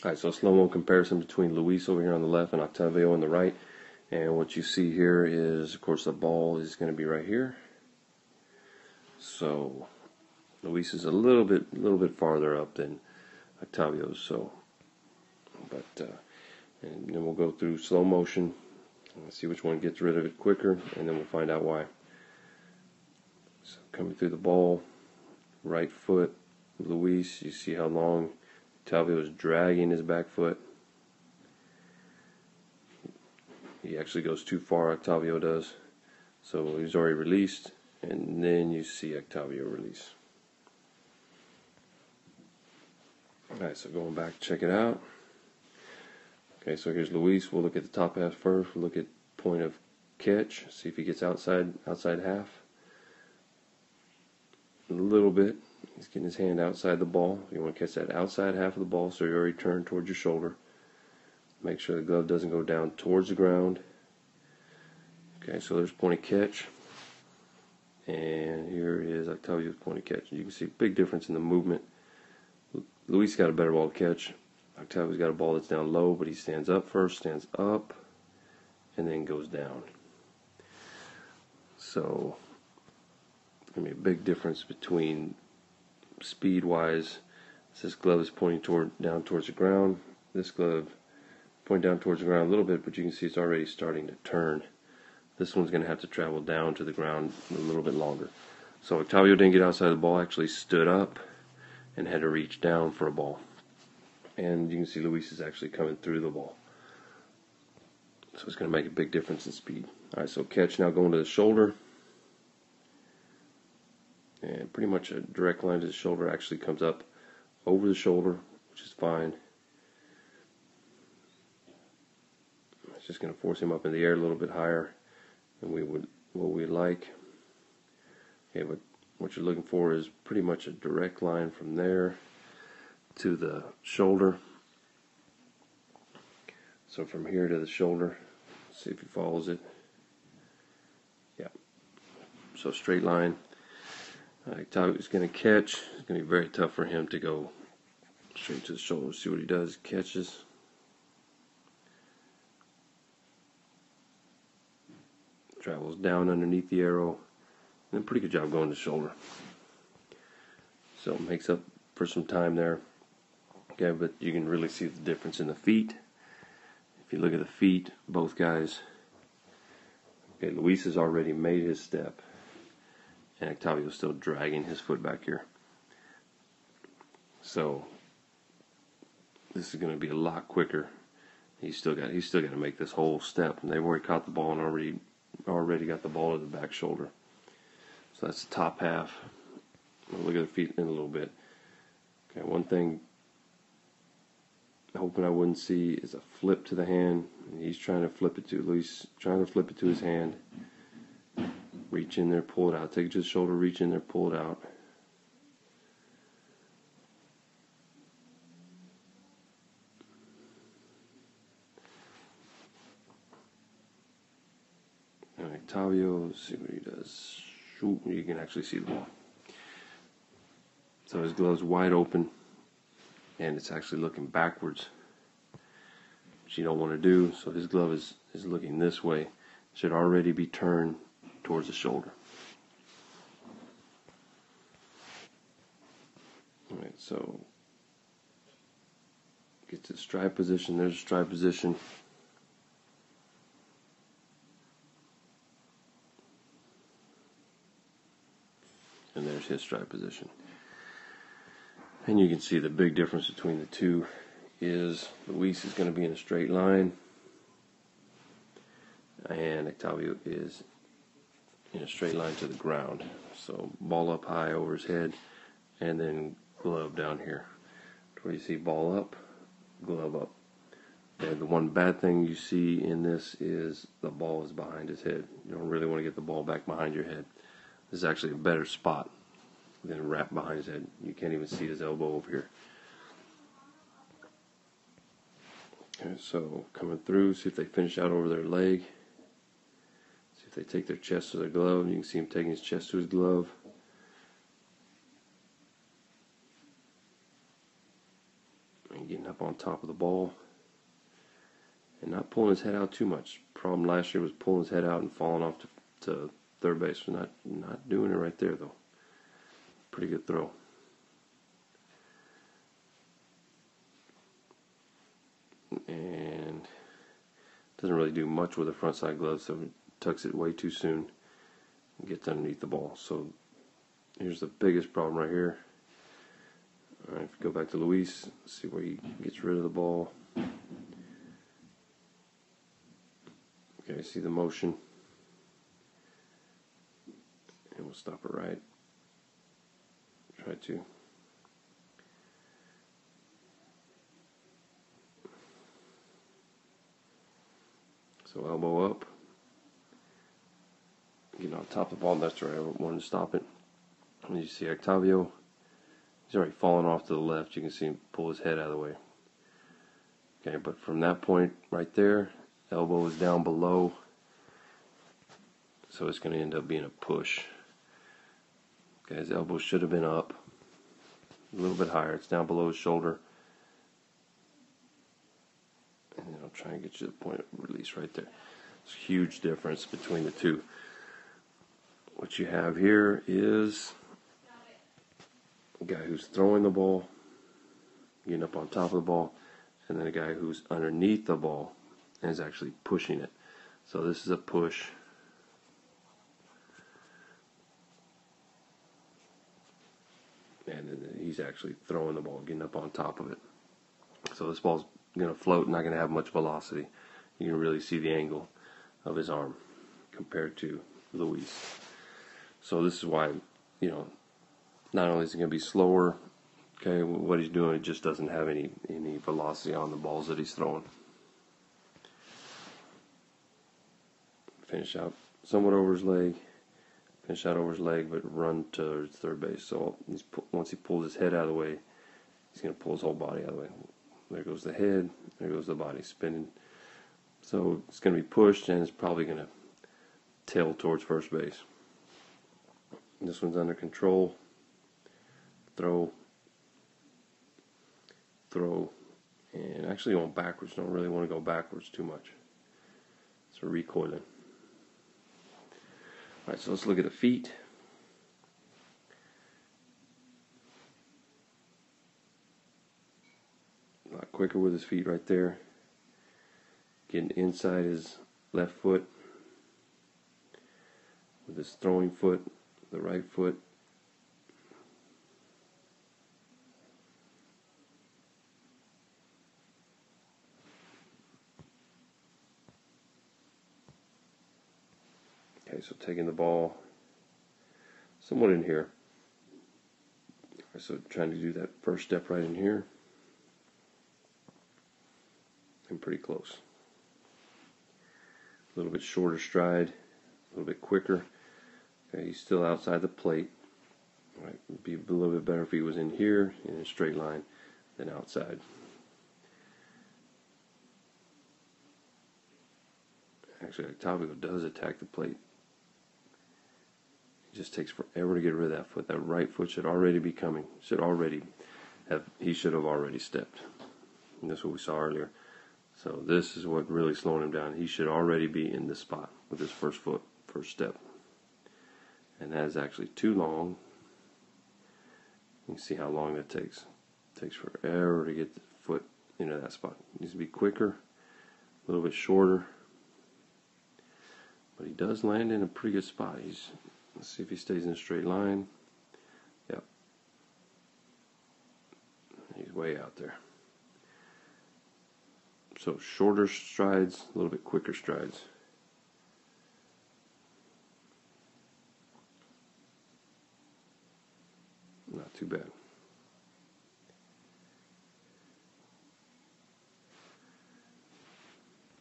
Alright, so slow-mo comparison between Luis over here on the left and Octavio on the right. And what you see here is, of course, the ball is going to be right here. So Luis is a little bit farther up than Octavio. So, and then we'll go through slow motion and see which one gets rid of it quicker, and then we'll find out why. So coming through the ball, right foot, Luis. You see how long Octavio is dragging his back foot. He actually goes too far, Octavio does. So he's already released, and then you see Octavio release. Alright, so going back, check it out. Okay, so here's Luis. We'll look at the top half first. We'll look at point of catch. See if he gets outside half. A little bit. He's getting his hand outside the ball. You want to catch that outside half of the ball, so you already turned towards your shoulder. Make sure the glove doesn't go down towards the ground. Okay, so there's point of catch. And here is Octavio's point of catch. You can see a big difference in the movement. Luis got a better ball to catch. Octavio's got a ball that's down low, but he stands up first, stands up, and then goes down. So, I mean, a big difference between speed-wise. This glove is pointing down towards the ground. This glove pointing down towards the ground a little bit, but you can see it's already starting to turn. This one's going to have to travel down to the ground a little bit longer. So Octavio didn't get outside the ball, actually stood up and had to reach down for a ball. And you can see Luis is actually coming through the ball. So it's going to make a big difference in speed. Alright, so catch now going to the shoulder. And pretty much a direct line to the shoulder, actually comes up over the shoulder, which is fine. It's just going to force him up in the air a little bit higher than what we like. Okay, but what you're looking for is pretty much a direct line from there to the shoulder. So from here to the shoulder, see if he follows it. Yeah. So straight line. Octavio's going to catch. It's going to be very tough for him to go straight to the shoulder. See what he does. Catches. Travels down underneath the arrow. And a pretty good job going to the shoulder. So it makes up for some time there. Okay, but you can really see the difference in the feet. If you look at the feet, both guys. Okay, Luis has already made his step. And Octavio's still dragging his foot back here. So this is going to be a lot quicker. He's still got to make this whole step, and they've already caught the ball and already got the ball to the back shoulder. So that's the top half. We'll look at the feet in a little bit. Okay, one thing I'm hoping I wouldn't see is a flip to the hand. He's trying to flip it to Luis, trying to flip it to his hand. Reach in there, pull it out. Take it to the shoulder, reach in there, pull it out. Alright, Octavio, let's see what he does. Shoot, you can actually see the ball. So his glove's wide open, and it's actually looking backwards, which you don't want to do. So his glove is looking this way. Should already be turned towards the shoulder. Alright, so get to the stride position. There's the stride position. And there's his stride position. And you can see the big difference between the two is Luis is going to be in a straight line, and Octavio is in a straight line to the ground. So ball up high over his head, and then glove down here. Where you see ball up, glove up. And the one bad thing you see in this is the ball is behind his head. You don't really want to get the ball back behind your head. This is actually a better spot than wrapped behind his head. You can't even see his elbow over here. Okay, so coming through, see if they finish out over their leg. See if they take their chest to their glove. You can see him taking his chest to his glove. And getting up on top of the ball. And not pulling his head out too much. Problem last year was pulling his head out and falling off to third base. Not doing it right there, though. Pretty good throw. And doesn't really do much with the front side glove, so tucks it way too soon and gets underneath the ball. So here's the biggest problem right here. All right, if you go back to Luis, see where he gets rid of the ball. Okay, see the motion. And we'll stop it right. Try to. So elbow up. Getting on top of the ball, that's where I wanted to stop it. And you see Octavio, he's already fallen off to the left. You can see him pull his head out of the way. Okay, but from that point right there, elbow is down below. So it's going to end up being a push. Okay, his elbow should have been up a little bit higher. It's down below his shoulder. And then I'll try and get you the point of release right there. It's a huge difference between the two. What you have here is a guy who's throwing the ball, getting up on top of the ball, and then a guy who's underneath the ball and is actually pushing it. So this is a push. And then he's actually throwing the ball, getting up on top of it. So this ball's going to float, not going to have much velocity. You can really see the angle of his arm compared to Luis. So this is why, not only is it going to be slower, okay, what he's doing, it just doesn't have any velocity on the balls that he's throwing. Finish out somewhat over his leg, finish out over his leg, but run to third base. So once he pulls his head out of the way, he's going to pull his whole body out of the way. There goes the head, there goes the body spinning. So it's going to be pushed, and it's probably going to tail towards first base. This one's under control. Throw, and actually going backwards. Don't really want to go backwards too much. So recoiling. Alright, so let's look at the feet. A lot quicker with his feet right there. Getting inside his left foot. With his throwing foot, the right foot. Okay, so taking the ball somewhat in here. So trying to do that first step right in here. And pretty close. A little bit shorter stride, a little bit quicker. Okay, he's still outside the plate. All right, it'd be a little bit better if he was in here in a straight line than outside. Actually, Octavio does attack the plate. It just takes forever to get rid of that foot. That right foot should already be coming. He should have already stepped. And that's what we saw earlier. So this is what really slowing him down. He should already be in this spot with his first step. And that is actually too long. You can see how long that takes. It takes forever to get the foot into that spot. It needs to be quicker, a little bit shorter. But he does land in a pretty good spot. Let's see if he stays in a straight line. Yep. He's way out there. So shorter strides, a little bit quicker strides. Not too bad.